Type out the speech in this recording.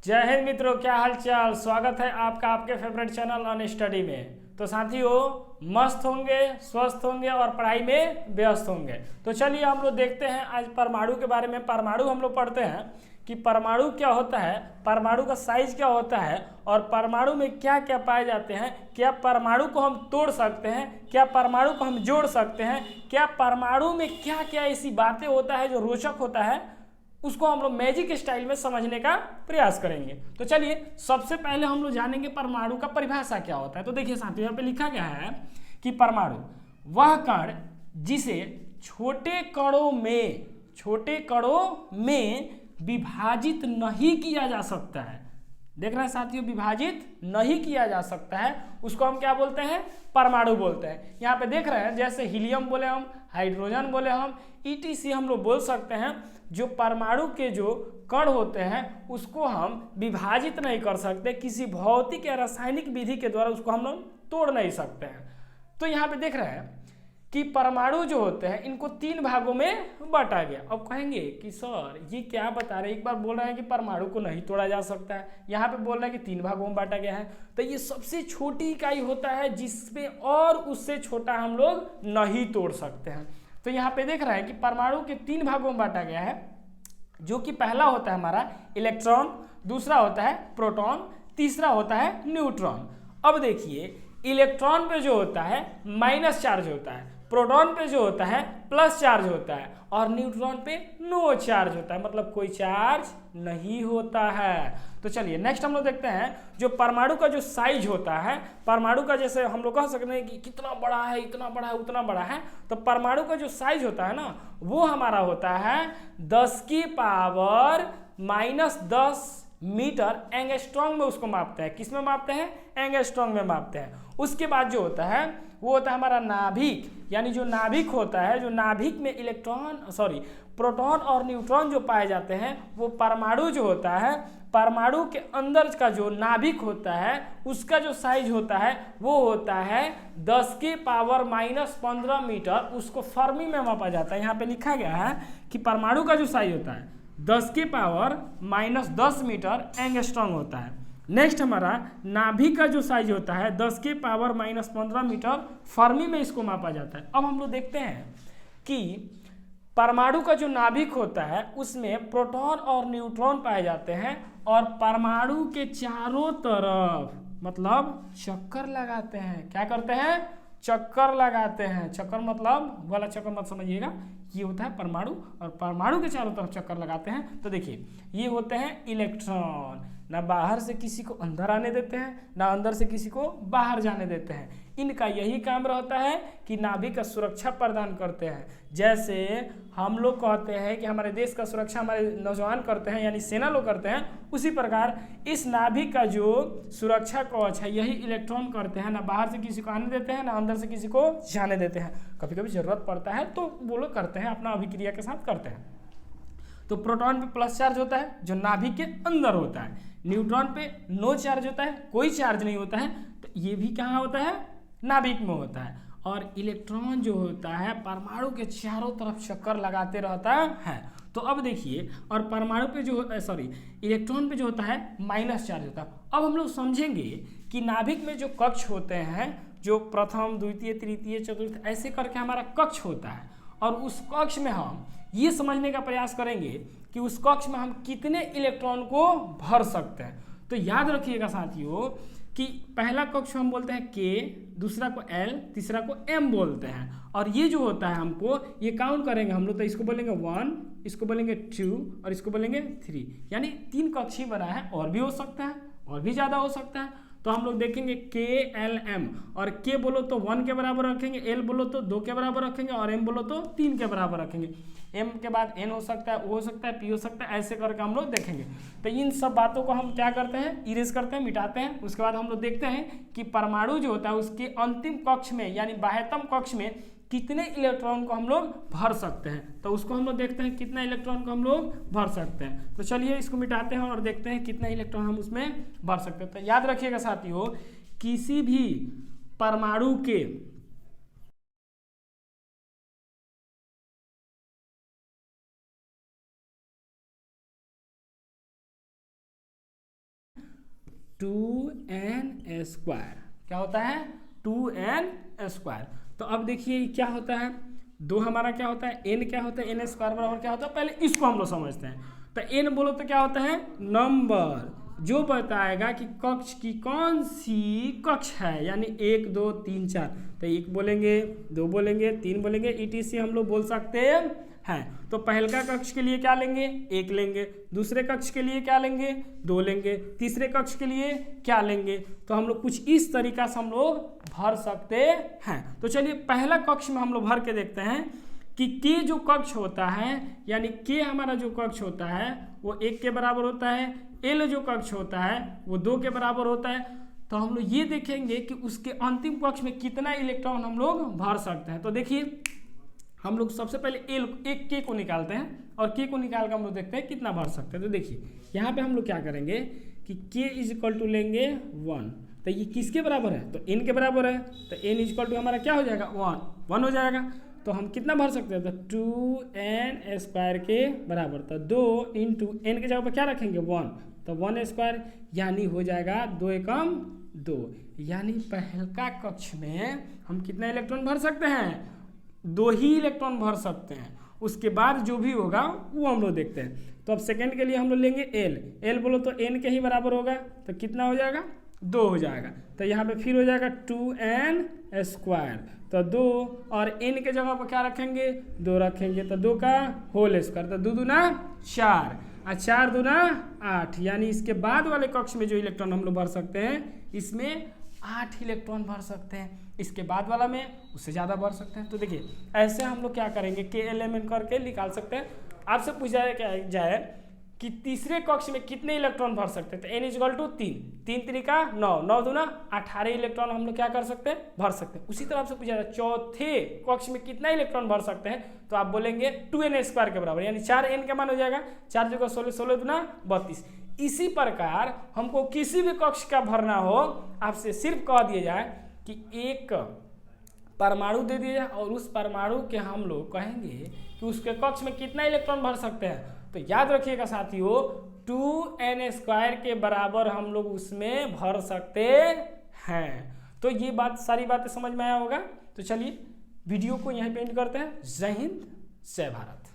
जय हिंद मित्रों, क्या हाल चाल। स्वागत है आपका आपके फेवरेट चैनल ऑन स्टडी में। तो साथियों, मस्त होंगे, स्वस्थ होंगे और पढ़ाई में व्यस्त होंगे। तो चलिए हम लोग देखते हैं आज परमाणु के बारे में। परमाणु हम लोग पढ़ते हैं कि परमाणु क्या होता है, परमाणु का साइज क्या होता है और परमाणु में क्या क्या पाए जाते हैं। क्या परमाणु को हम तोड़ सकते हैं, क्या परमाणु को हम जोड़ सकते हैं, क्या परमाणु में क्या क्या ऐसी बातें होता है जो रोचक होता है, उसको हम लोग मैजिक स्टाइल में समझने का प्रयास करेंगे। तो चलिए सबसे पहले हम लोग जानेंगे परमाणु का परिभाषा क्या होता है। तो देखिए साथियों, यहाँ पे लिखा गया है कि परमाणु वह कण जिसे छोटे कणों में विभाजित नहीं किया जा सकता है। देख रहे हैं साथियों, विभाजित नहीं किया जा सकता है, उसको हम क्या बोलते हैं, परमाणु बोलते हैं। यहाँ पे देख रहे हैं जैसे हीलियम बोले हम, हाइड्रोजन बोले हम, ईटीसी हम लोग बोल सकते हैं। जो परमाणु के जो कण होते हैं उसको हम विभाजित नहीं कर सकते, किसी भौतिक या रासायनिक विधि के द्वारा उसको हम लोग तोड़ नहीं सकते हैं। तो यहाँ पे देख रहे हैं कि परमाणु जो होते हैं इनको 3 भागों में बांटा गया। अब कहेंगे कि सर ये क्या बता रहे हैं, एक बार बोल रहे हैं कि परमाणु को नहीं तोड़ा जा सकता है, यहाँ पे बोल रहे हैं कि 3 भागों में बांटा गया है। तो ये सबसे छोटी इकाई होता है जिसमें और उससे छोटा हम लोग नहीं तोड़ सकते हैं। तो यहाँ पे देख रहे हैं कि परमाणु के 3 भागों में बांटा गया है, जो कि पहला होता है हमारा इलेक्ट्रॉन, दूसरा होता है प्रोटॉन, तीसरा होता है न्यूट्रॉन। अब देखिए इलेक्ट्रॉन पे जो होता है माइनस चार्ज होता है, प्रोटॉन पे जो होता है प्लस चार्ज होता है और न्यूट्रॉन पे नो चार्ज होता है, मतलब कोई चार्ज नहीं होता है। तो चलिए नेक्स्ट हम लोग देखते हैं जो परमाणु का जो साइज होता है। परमाणु का जैसे हम लोग कह सकते हैं कि कितना बड़ा है, इतना बड़ा है, उतना बड़ा है। तो परमाणु का जो साइज होता है ना, वो हमारा होता है 10 की पावर -10 मीटर एंगस्ट्रॉन्ग में उसको मापते हैं। किस में मापते हैं, एंगस्ट्रॉन्ग में मापते हैं। उसके बाद जो होता है वो होता है हमारा नाभिक, यानी जो नाभिक होता है, जो नाभिक में प्रोटॉन और न्यूट्रॉन जो पाए जाते हैं, वो परमाणु जो होता है, परमाणु के अंदर का जो नाभिक होता है उसका जो साइज होता है वो होता है 10 की पावर -15 मीटर। उसको फर्मी में मापा जाता है। यहाँ पे लिखा गया है कि परमाणु का जो साइज होता है 10 की पावर -10 मीटर एंगस्ट्रॉन्ग होता है। नेक्स्ट हमारा नाभिक का जो साइज होता है 10 के पावर -15 मीटर फर्मी में इसको मापा जाता है। अब हम लोग देखते हैं कि परमाणु का जो नाभिक होता है उसमें प्रोटॉन और न्यूट्रॉन पाए जाते हैं और परमाणु के चारों तरफ मतलब चक्कर लगाते हैं। क्या करते हैं, चक्कर लगाते हैं। चक्कर मतलब वाला चक्कर मत समझिएगा, ये होता है परमाणु और परमाणु के चारों तरफ चक्कर लगाते हैं। तो देखिए ये होते हैं इलेक्ट्रॉन, ना बाहर से किसी को अंदर आने देते हैं, ना अंदर से किसी को बाहर जाने देते हैं। इनका यही काम रहता है कि नाभिक का सुरक्षा प्रदान करते हैं। जैसे हम लोग कहते हैं कि हमारे देश का सुरक्षा हमारे नौजवान करते हैं, यानी सेना लोग करते हैं, उसी प्रकार इस नाभिक का जो सुरक्षा कवच है यही इलेक्ट्रॉन करते हैं। ना बाहर से किसी को आने देते हैं, ना अंदर से किसी को जाने देते हैं। कभी कभी जरूरत पड़ता है तो वो लोग करते हैं, अपना अभिक्रिया के साथ करते हैं। तो प्रोटॉन पे प्लस चार्ज होता है जो नाभिक के अंदर होता है, न्यूट्रॉन पे नो चार्ज होता है, कोई चार्ज नहीं होता है। तो ये भी कहाँ होता है, नाभिक में होता है। और इलेक्ट्रॉन जो होता है परमाणु के चारों तरफ चक्कर लगाते रहता है। तो अब देखिए, और परमाणु पे जो इलेक्ट्रॉन पे जो होता है माइनस चार्ज होता है। अब हम लोग समझेंगे कि नाभिक में जो कक्ष होते हैं, जो प्रथम, द्वितीय, तृतीय, चतुर्थ, ऐसे करके हमारा कक्ष होता है, और उस कक्ष में हम ये समझने का प्रयास करेंगे कि उस कक्ष में हम कितने इलेक्ट्रॉन को भर सकते हैं। तो याद रखिएगा साथियों कि पहला कक्ष हम बोलते हैं K, दूसरा को L, तीसरा को M बोलते हैं। और ये जो होता है हमको ये काउंट करेंगे हम लोग, तो इसको बोलेंगे 1, इसको बोलेंगे 2 और इसको बोलेंगे 3, यानी 3 कक्ष ही बना है। और भी हो सकता है, और भी ज़्यादा हो सकता है। तो हम लोग देखेंगे K, L, M, और K बोलो तो 1 के बराबर रखेंगे, L बोलो तो 2 के बराबर रखेंगे और M बोलो तो 3 के बराबर रखेंगे। M के बाद N हो सकता है, O हो सकता है, P हो सकता है, ऐसे करके हम लोग देखेंगे। तो इन सब बातों को हम क्या करते हैं, इरेज करते हैं, मिटाते हैं। उसके बाद हम लोग देखते हैं कि परमाणु जो होता है उसके अंतिम कक्ष में यानी बाह्यतम कक्ष में कितने इलेक्ट्रॉन को हम लोग भर सकते हैं। तो उसको हम लोग देखते हैं कितना इलेक्ट्रॉन को हम लोग भर सकते हैं। तो चलिए इसको मिटाते हैं और देखते हैं कितना इलेक्ट्रॉन हम उसमें भर सकते हैं। तो याद रखिएगा साथियों, किसी भी परमाणु के 2n²। क्या होता है? 2n²। तो अब देखिए क्या होता है, 2 हमारा क्या होता है, n क्या होता है, n² बराबर क्या होता है, पहले इसको हम लोग समझते हैं। तो n बोलो तो क्या होता है, नंबर जो बताएगा कि कक्ष की कौन सी कक्ष है, यानी 1 2 3 4। तो 1 बोलेंगे, 2 बोलेंगे, 3 बोलेंगे, ETC हम लोग बोल सकते हैं। तो पहलका कक्ष के लिए क्या लेंगे, 1 लेंगे, दूसरे कक्ष के लिए क्या लेंगे, 2 लेंगे, तीसरे कक्ष के लिए क्या लेंगे। तो हम लोग कुछ इस तरीका से हम लोग भर सकते हैं। तो चलिए पहला कक्ष में हम लोग भर के देखते हैं कि के जो कक्ष होता है, यानी के हमारा जो कक्ष होता है वो 1 के बराबर होता है, एल जो कक्ष होता है वो 2 के बराबर होता है। तो हम लोग ये देखेंगे कि उसके अंतिम कक्ष में कितना इलेक्ट्रॉन हम लोग भर सकते हैं। तो देखिए हम लोग सबसे पहले एक के को निकालते हैं और के को निकाल कर हम लोग देखते हैं कितना भर सकते हैं। तो देखिए यहाँ पे हम लोग क्या करेंगे कि के = लेंगे 1। तो ये किसके बराबर है, तो n के बराबर है। तो n = हमारा क्या हो जाएगा, 1 हो जाएगा। तो हम कितना भर सकते हैं, तो 2n² के बराबर। तो 2 × n के जगह पर क्या रखेंगे, 1। तो 1² यानी हो जाएगा 2 एकम 2। यानी पहलका कक्ष में हम कितना इलेक्ट्रॉन भर सकते हैं, 2 ही इलेक्ट्रॉन भर सकते हैं। उसके बाद जो भी होगा वो हम लोग देखते हैं। तो अब सेकंड के लिए हम लोग लेंगे एल बोलो तो n के ही बराबर होगा। तो कितना हो जाएगा, 2 हो जाएगा। तो यहाँ पे फिर हो जाएगा 2n²। तो 2 और n के जगह पर क्या रखेंगे, 2 रखेंगे। तो 2 का होल स्क्वायर। तो 2 दूना 4 और 4 दूना 8। यानी इसके बाद वाले कक्ष में जो इलेक्ट्रॉन हम लोग भर सकते हैं, इसमें 8 इलेक्ट्रॉन भर सकते हैं। इसके बाद वाला में उससे ज़्यादा भर सकते हैं। तो देखिए ऐसे हम लोग क्या करेंगे, के एलिमेंट करके निकाल सकते हैं। आपसे पूछा जाए कि तीसरे कक्ष में कितने इलेक्ट्रॉन भर सकते हैं, तो n = 3, 3 3 9, 9 दूना 18 इलेक्ट्रॉन हम लोग क्या कर सकते हैं, भर सकते हैं। उसी तरह से पूछा जाए चौथे कक्ष में कितना इलेक्ट्रॉन भर सकते हैं, तो आप बोलेंगे 2n² के बराबर, यानी 4n का मान हो जाएगा। 4 जगह 16, 16 दूना 32। इसी प्रकार हमको किसी भी कक्ष का भरना हो, आपसे सिर्फ कह दिया जाए कि एक परमाणु दे दिया जाए और उस परमाणु के हम लोग कहेंगे कि उसके कक्ष में कितना इलेक्ट्रॉन भर सकते हैं। तो याद रखिएगा साथियों, 2n² के बराबर हम लोग उसमें भर सकते हैं। तो ये बात, सारी बातें समझ में आया होगा। तो चलिए वीडियो को यहीं पे एंड करते हैं। जय हिंद, जय भारत।